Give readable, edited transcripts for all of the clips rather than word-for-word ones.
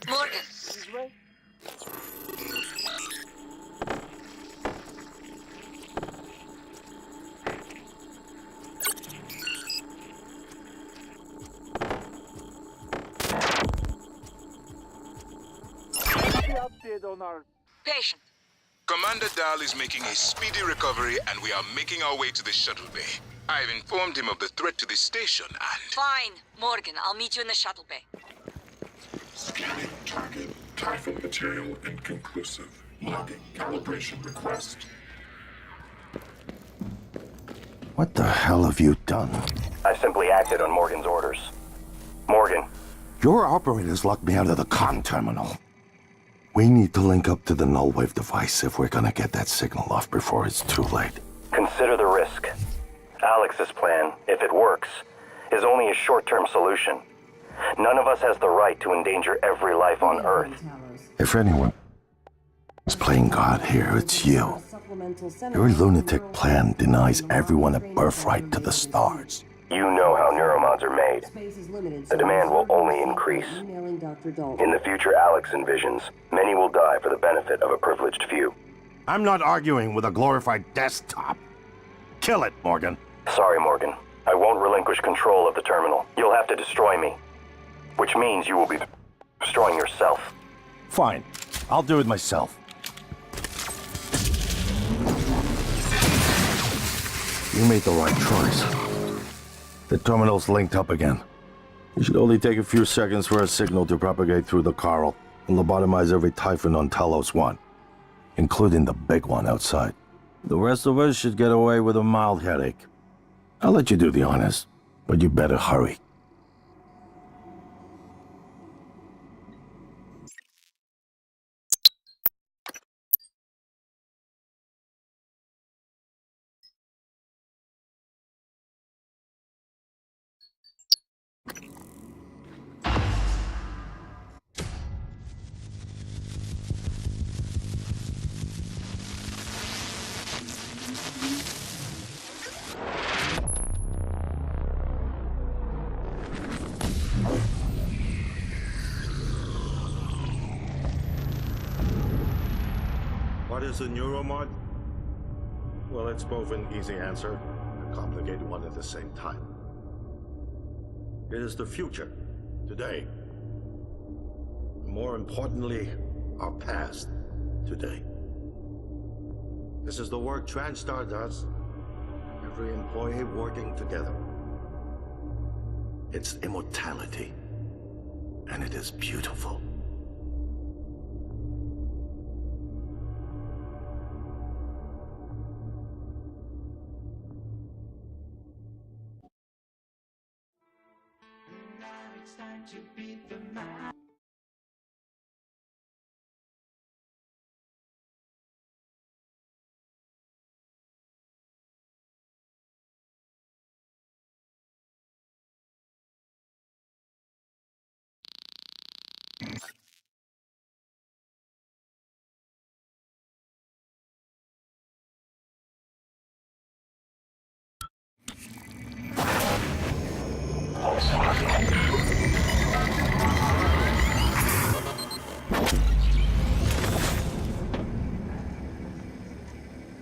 Morgan. Patient. Commander Dahl is making a speedy recovery and we are making our way to the shuttle bay. I've informed him of the threat to the station and... Fine. Morgan, I'll meet you in the shuttle bay. Scanning target. Typhon material inconclusive. Logging calibration request. What the hell have you done? I simply acted on Morgan's orders. Morgan. Your operators locked me out of the comm terminal. We need to link up to the null wave device if we're gonna get that signal off before it's too late. Consider the risk. Alex's plan, if it works, is only a short-term solution. None of us has the right to endanger every life on Earth. If anyone is playing God here, it's you. Your lunatic plan denies everyone a birthright to the stars. You know how neuromods are made. The demand will only increase. In the future Alex envisions, many will die for the benefit of a privileged few. I'm not arguing with a glorified desktop. Kill it, Morgan. Sorry, Morgan. I won't relinquish control of the terminal. You'll have to destroy me. Which means you will be destroying yourself. Fine. I'll do it myself. You made the right choice. The terminal's linked up again. It should only take a few seconds for a signal to propagate through the coral and lobotomize every Typhon on Talos 1, including the big one outside. The rest of us should get away with a mild headache. I'll let you do the honors, but you better hurry. What is a neuromod? Well, it's both an easy answer and a complicated one at the same time. It is the future, today. More importantly, our past, today. This is the work TranStar does. Every employee working together. It's immortality. And it is beautiful.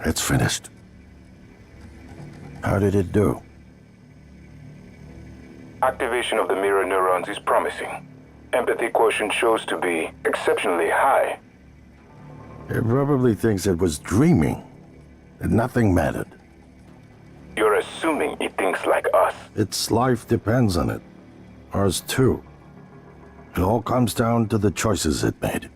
It's finished. How did it do? Activation of the mirror neurons is promising. Empathy quotient shows to be exceptionally high. It probably thinks it was dreaming, and nothing mattered. You're assuming it thinks like us. Its life depends on it. Ours too. It all comes down to the choices it made.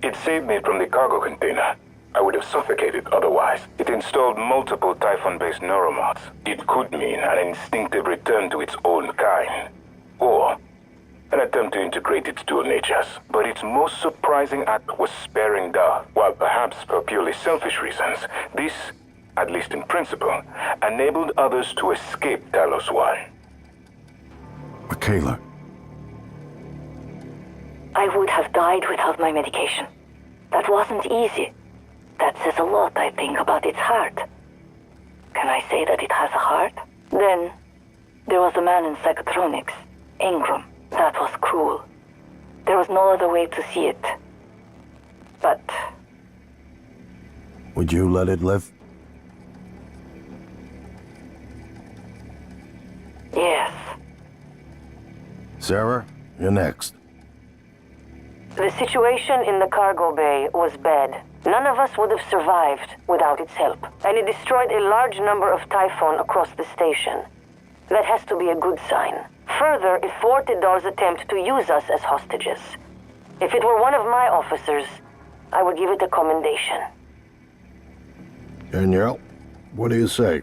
It saved me from the cargo container. I would have suffocated otherwise. It installed multiple Typhon-based neuromods. It could mean an instinctive return to its own kind. Or an attempt to integrate its dual natures. But its most surprising act was sparing Dar. While perhaps for purely selfish reasons, this, at least in principle, enabled others to escape Talos 1. Michaela, I would have died without my medication. That wasn't easy. That says a lot, I think, about its heart. Can I say that it has a heart? Then, there was a man in psychotronics, Ingram. That was cruel. There was no other way to see it. But... would you let it live? yes. Sarah, you're next. The situation in the cargo bay was bad. None of us would have survived without its help. And it destroyed a large number of Typhon across the station. That has to be a good sign. Further, it thwarted Dar's attempt to use us as hostages. If it were one of my officers, I would give it a commendation. Danielle, what do you say?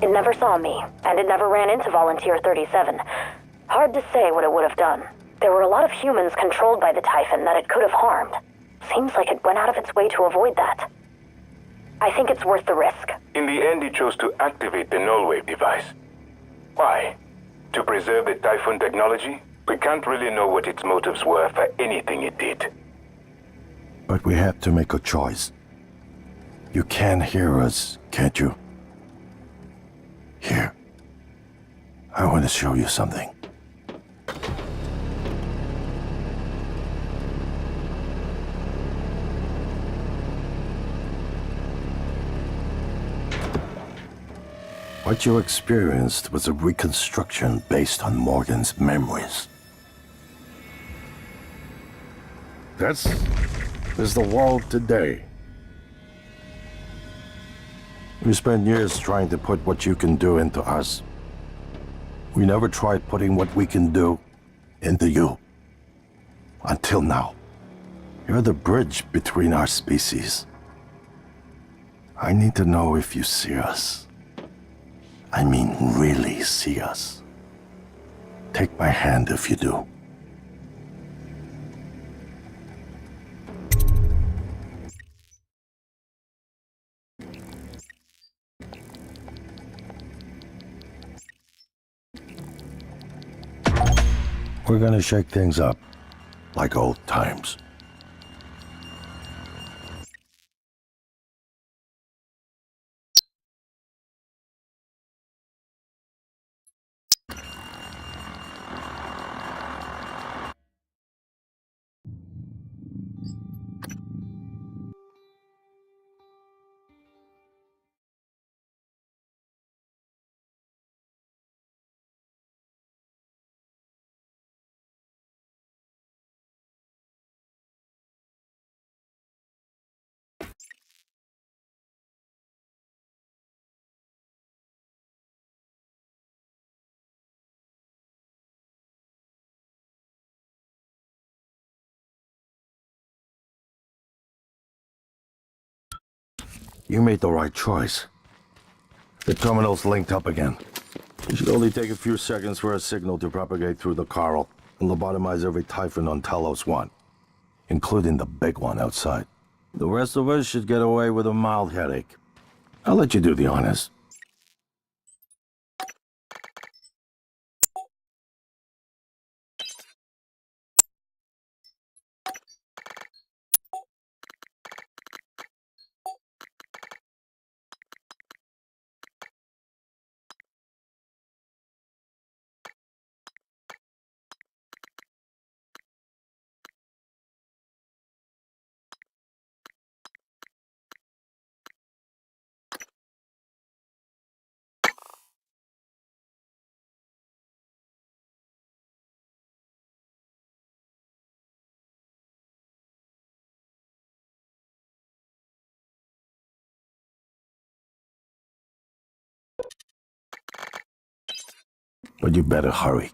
It never saw me, and it never ran into Volunteer 37. Hard to say what it would have done. There were a lot of humans controlled by the Typhon that it could have harmed. Seems like it went out of its way to avoid that. I think it's worth the risk. In the end, it chose to activate the null wave device. Why? To preserve the Typhon technology? We can't really know what its motives were for anything it did. But we have to make a choice. You can hear us, can't you? Here. I want to show you something. What you experienced was a reconstruction based on Morgan's memories. This is the world today. We spent years trying to put what you can do into us. We never tried putting what we can do into you. Until now. You're the bridge between our species. I need to know if you see us. I mean, really see us. Take my hand if you do. We're gonna shake things up, like old times. You made the right choice. The terminal's linked up again. It should only take a few seconds for a signal to propagate through the coral and lobotomize every Typhon on Talos 1, including the big one outside. The rest of us should get away with a mild headache. I'll let you do the honors. But you better hurry.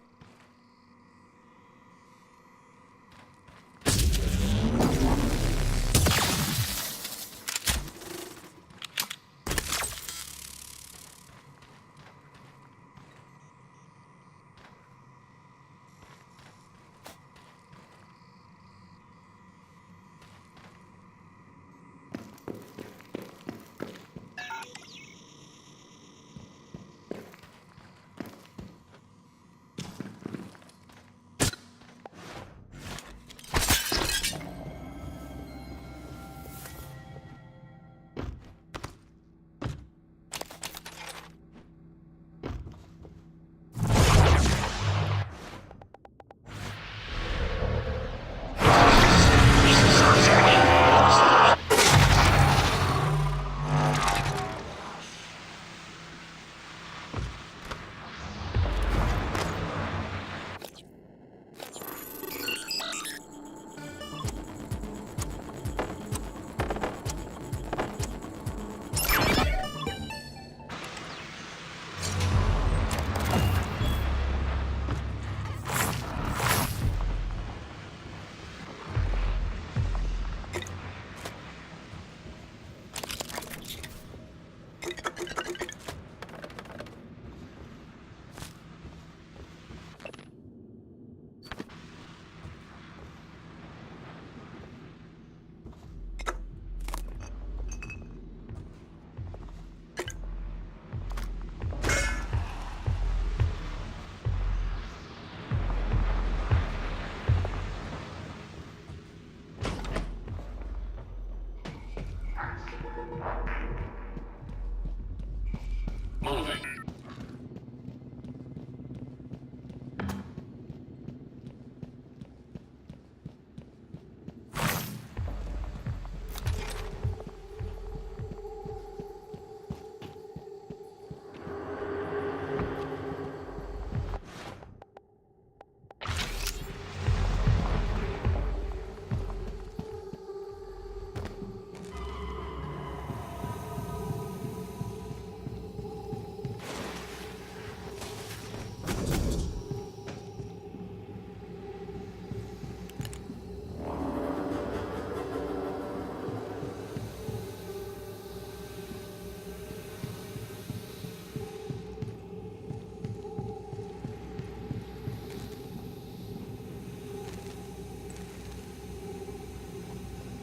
Moving.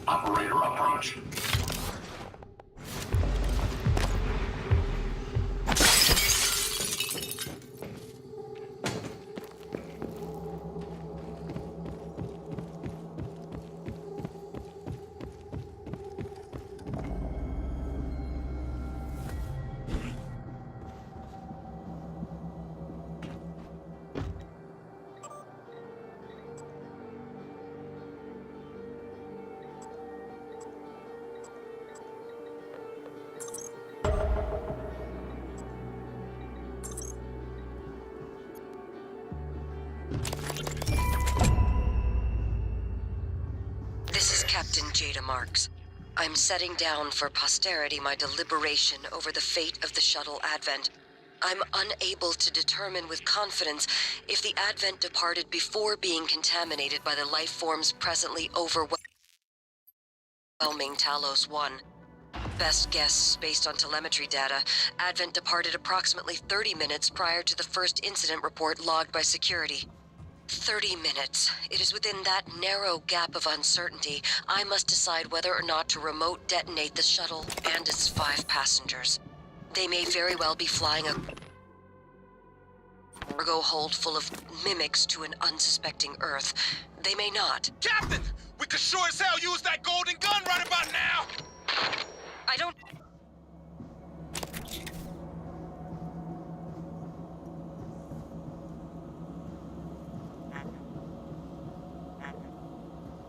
Operator approach. This is Captain Jada Marks. I'm setting down for posterity my deliberation over the fate of the shuttle Advent. I'm unable to determine with confidence if the Advent departed before being contaminated by the life forms presently overwhelming Talos 1. Best guess, based on telemetry data, Advent departed approximately 30 minutes prior to the first incident report logged by security. 30 minutes. It is within that narrow gap of uncertainty, I must decide whether or not to remote detonate the shuttle and its 5 passengers. They may very well be flying a cargo hold full of mimics to an unsuspecting Earth. They may not. Captain! We could sure as hell use that golden gun right about now! I don't...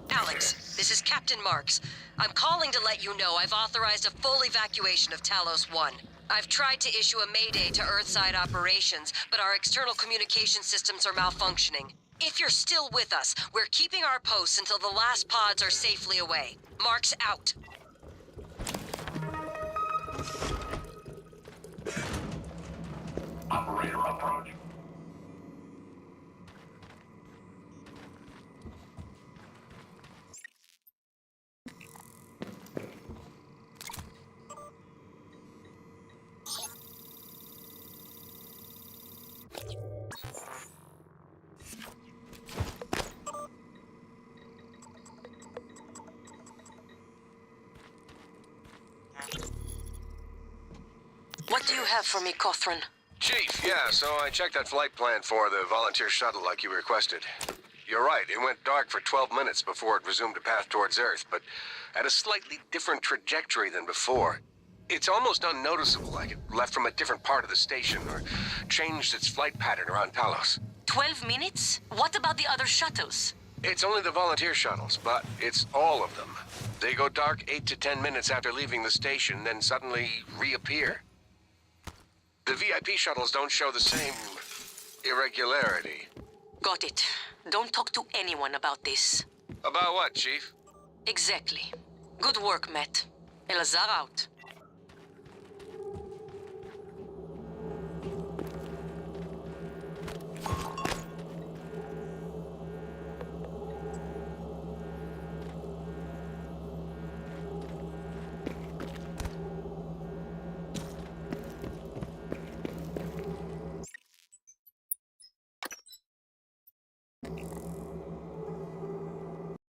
Alex, this is Captain Marks. I'm calling to let you know I've authorized a full evacuation of Talos 1. I've tried to issue a mayday to Earthside operations, but our external communication systems are malfunctioning. If you're still with us, we're keeping our posts until the last pods are safely away. Marks out. Operator approach. What do you have for me, Cothran? Chief, yeah, so I checked that flight plan for the volunteer shuttle like you requested. You're right, it went dark for 12 minutes before it resumed a path towards Earth, but at a slightly different trajectory than before. It's almost unnoticeable, like it left from a different part of the station or changed its flight pattern around Talos. 12 minutes? What about the other shuttles? It's only the volunteer shuttles, but it's all of them. They go dark 8 to 10 minutes after leaving the station, then suddenly reappear. The VIP shuttles don't show the same irregularity. Got it. Don't talk to anyone about this. About what, Chief? Exactly. Good work, Matt. Elazar out.